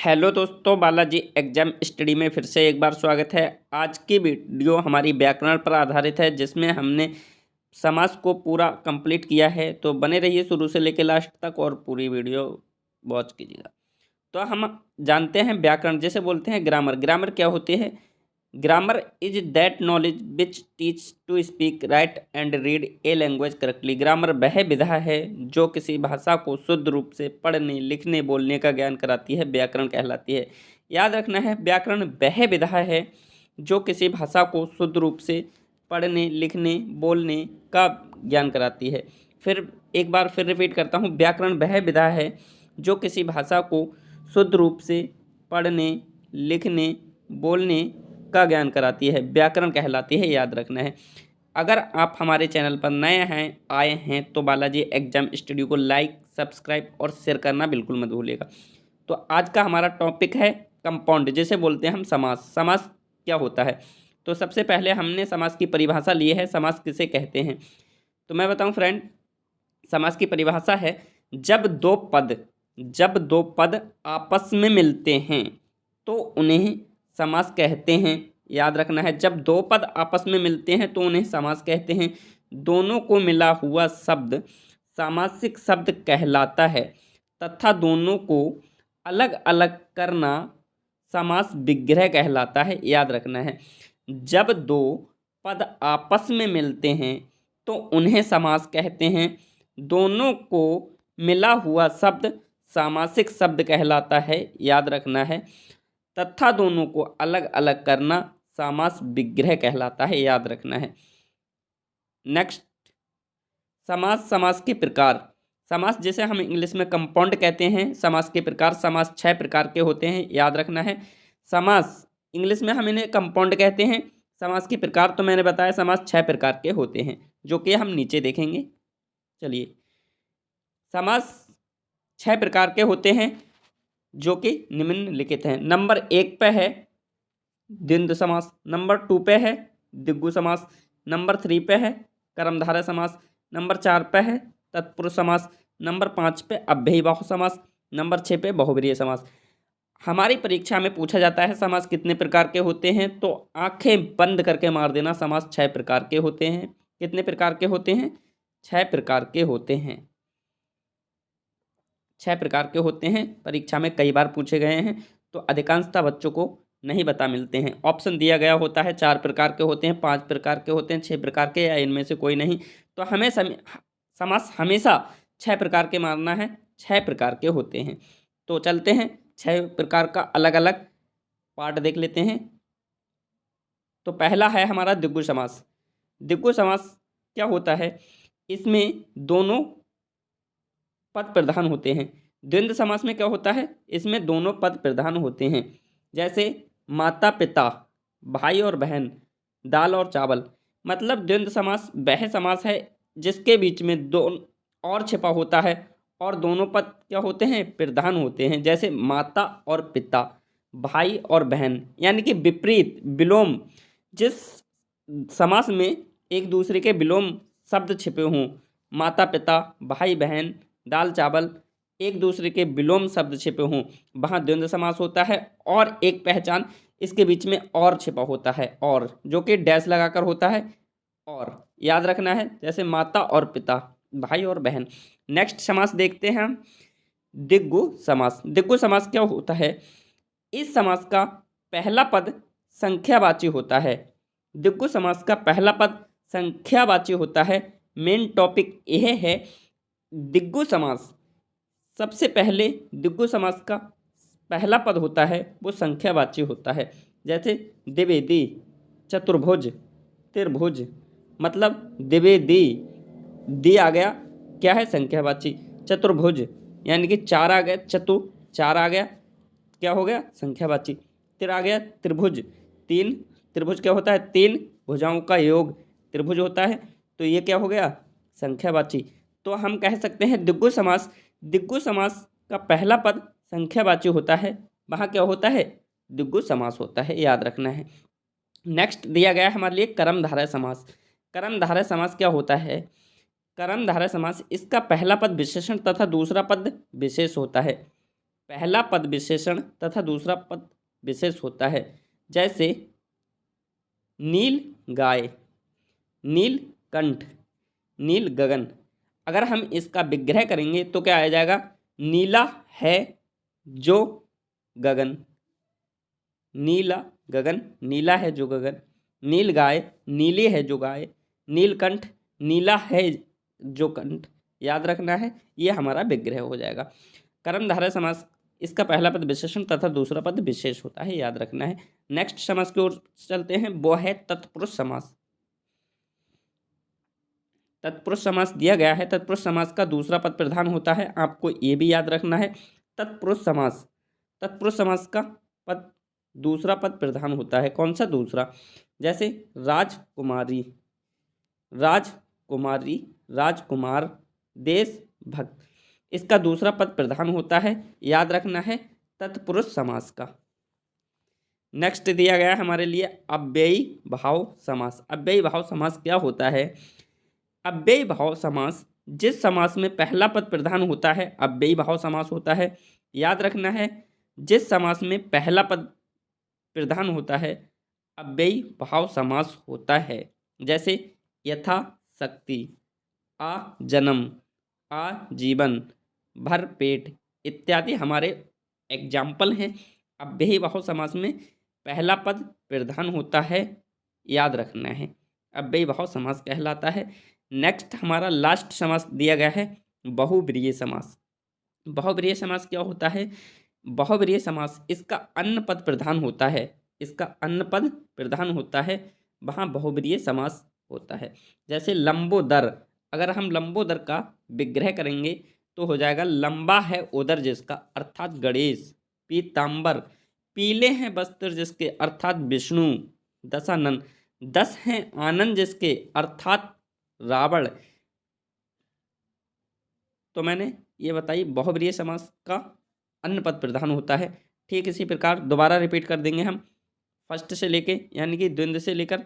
Hello दोस्तों, Balaji exam study में फिर से एक बार स्वागत है। आज की वीडियो हमारी व्याकरण पर आधारित है, जिसमें हमने समास को पूरा कंप्लीट किया है। तो बने रहिए शुरू से लेकर लास्ट तक और पूरी वीडियो वॉच कीजिएगा। तो हम जानते हैं व्याकरण जिसे बोलते हैं ग्रामर। ग्रामर क्या होती है? Grammar is that knowledge which teach to speak right and read a language correctly. Grammar वह विधा है जो किसी भाषा को शुद्ध रूप से पढ़ने, लिखने, बोलने का ज्ञान कराती है, व्याकरण कहलाती है। याद रखना है, व्याकरण वह विधा है जो किसी भाषा को शुद्ध रूप से पढ़ने, लिखने, बोलने का ज्ञान कराती है। फिर एक बार फिर रिपीट करता हूँ, व्याकरण वह विधा है जो किसी भाषा को शुद्ध रूप से पढ़ने, लिखने, बोलने का ज्ञान कराती है, व्याकरण कहलाती है। याद रखना है। अगर आप हमारे चैनल पर नए आए हैं तो बालाजी एग्जाम स्टूडियो को लाइक, सब्सक्राइब और शेयर करना बिल्कुल मत भूलिएगा। तो आज का हमारा टॉपिक है कंपाउंड, जिसे बोलते हैं हम समास। समास क्या होता है? तो सबसे पहले हमने समास की परिभाषा ली है। समास किसे कहते हैं? तो मैं बताऊं फ्रेंड, समास की परिभाषा है जब दो पद आपस में मिलते हैं तो उन्हें समास कहते हैं। याद रखना है, जब दो पद आपस में मिलते हैं तो उन्हें समास कहते हैं। दोनों को मिला हुआ शब्द सामासिक शब्द कहलाता है तथा दोनों को अलग अलग करना समास विग्रह कहलाता है। याद रखना है, जब दो पद आपस में मिलते हैं तो उन्हें समास कहते हैं। दोनों को मिला हुआ शब्द सामासिक शब्द कहलाता है। याद रखना है, तथा दोनों को अलग अलग करना समास विग्रह कहलाता है। याद रखना है। नेक्स्ट, समास। समास के प्रकार। समास जिसे हम इंग्लिश में कंपाउंड कहते हैं। समास के प्रकार। समास 6 प्रकार के होते हैं। याद रखना है, समास इंग्लिश में हम इन्हें कंपाउंड कहते हैं। समास के प्रकार तो मैंने बताया समास 6 प्रकार के होते हैं, जो कि हम नीचे देखेंगे। चलिए, समास 6 प्रकार के होते हैं जो कि निम्नलिखित हैं। नंबर 1 पे है द्वंद्व समास, नंबर 2 पे है द्विगु समास, नंबर 3 पे है कर्मधारय समास, नंबर 4 पे है तत्पुरुष समास, नंबर 5 पे अव्ययीभाव समास, नंबर 6 पे बहुब्रीहि समास। हमारी परीक्षा में पूछा जाता है समास कितने प्रकार के होते हैं, तो आंखें बंद करके मार देना, समास 6 प्रकार के होते हैं। कितने प्रकार के होते हैं? 6 प्रकार के होते हैं। 6 प्रकार के होते हैं। परीक्षा में कई बार पूछे गए हैं, तो अधिकांशतः बच्चों को नहीं बता मिलते हैं। ऑप्शन दिया गया होता है 4 प्रकार के होते हैं, 5 प्रकार के होते हैं, 6 प्रकार के, या इनमें से कोई नहीं। तो हमें समास हमेशा 6 प्रकार के मानना है। 6 प्रकार के होते हैं। तो चलते हैं 6 प्रकार का अलग अलग पार्ट देख लेते हैं। तो पहला है हमारा द्विगु समास। द्विगु समास क्या होता है? इसमें दोनों पद प्रधान होते हैं। द्वंद्व समास में क्या होता है? इसमें दोनों पद प्रधान होते हैं। जैसे माता पिता, भाई और बहन, दाल और चावल। मतलब द्वंद्व समास वह समास है जिसके बीच में दो और छिपा होता है और दोनों पद क्या होते हैं? प्रधान होते हैं। जैसे माता और पिता, भाई और बहन, यानी कि विपरीत, विलोम। जिस समास में एक दूसरे के विलोम शब्द छिपे हों, माता पिता, भाई बहन, दाल चावल, एक दूसरे के विलोम शब्द छिपे हों, वहाँ द्वंद्व समास होता है। और एक पहचान, इसके बीच में और छिपा होता है, और जो कि डैश लगाकर होता है। और याद रखना है, जैसे माता और पिता, भाई और बहन। नेक्स्ट समास देखते हैं हम, दिग्गु समास। दिग्गु समास क्या होता है? इस समास का पहला पद संख्यावाची होता है। दिग्गु समास का पहला पद संख्यावाची होता है। मेन टॉपिक यह है, दिग्गु समास, सबसे पहले दिग्गु समास का पहला पद होता है वो संख्यावाची होता है। जैसे द्विवेदी, चतुर्भुज, त्रिभुज। मतलब द्विवेदी, दी आ गया, क्या है? संख्यावाची। चतुर्भुज यानी कि 4 आ गया, चतु 4 आ गया, क्या हो गया? संख्यावाची। तिर आ गया, त्रिभुज 3। त्रिभुज क्या होता है? 3 भुजाओं का योग त्रिभुज होता है। तो ये क्या हो गया? संख्यावाची। तो हम कह सकते हैं दिग्गु समास। दिग्गु समास का पहला पद संख्यावाची होता है, वहाँ क्या होता है? दिग्गु समास होता है। याद रखना है। नेक्स्ट दिया गया है हमारे लिए कर्मधारय समास। कर्मधारय समास क्या होता है? कर्मधारय समास, इसका पहला पद विशेषण तथा दूसरा पद विशेष होता है। पहला पद विशेषण तथा दूसरा पद विशेष होता है। जैसे नील गाय, नील कंठ, नील गगन। अगर हम इसका विग्रह करेंगे तो क्या आ जाएगा? नीला है जो गगन, नीला गगन, नीला है जो गगन। नील गाय, नीली है जो गाय। नीलकंठ, नीला है जो कंठ। याद रखना है, ये हमारा विग्रह हो जाएगा। कर्मधारय समास, इसका पहला पद विशेषण तथा दूसरा पद विशेष होता है, याद रखना है। नेक्स्ट समास की ओर चलते हैं, वो है तत्पुरुष समास। तत्पुरुष समास दिया गया है। तत्पुरुष समास का दूसरा पद प्रधान होता है, आपको ये भी याद रखना है। तत्पुरुष समास, तत्पुरुष समास का पद दूसरा पद प्रधान होता है। कौन सा दूसरा? जैसे राजकुमारी, राजकुमारी, राजकुमार, देशभक्त, इसका दूसरा पद प्रधान होता है, याद रखना है, तत्पुरुष समास का। नेक्स्ट दिया गया है हमारे लिए अव्ययी भाव समास। अव्ययी भाव समास क्या होता है? अव्ययी भाव समास जिस समास में पहला पद प्रधान होता है, अव्ययी भाव समास होता है। याद रखना है, जिस समास में पहला पद प्रधान होता है, अव्ययी भाव समास होता है। जैसे यथा शक्ति, आ जन्म, आ जीवन, भर पेट इत्यादि हमारे एग्जाम्पल हैं। अव्ययी भाव समास में पहला पद प्रधान होता है, याद रखना है, अव्ययी भाव समास कहलाता है। नेक्स्ट हमारा लास्ट समास दिया गया है बहुब्रीहि समास। बहुब्रीहि समास क्या होता है? बहुब्रीहि समास, इसका अन्न पद प्रधान होता है, इसका अन्न पद प्रधान होता है, वहाँ बहुब्रीहि समास होता है। जैसे लंबोदर, अगर हम लंबोदर का विग्रह करेंगे तो हो जाएगा लंबा है उदर जिसका, अर्थात गणेश। पीताम्बर, पीले हैं वस्त्र जिसके, अर्थात विष्णु। दशानन, 10 हैं आनंद जिसके, अर्थात रावण। तो मैंने ये बताई बहुब्रीहि समास का अन्न पद प्रधान होता है। ठीक इसी प्रकार दोबारा रिपीट कर देंगे हम, फर्स्ट से लेके यानी कि द्वंद्व से लेकर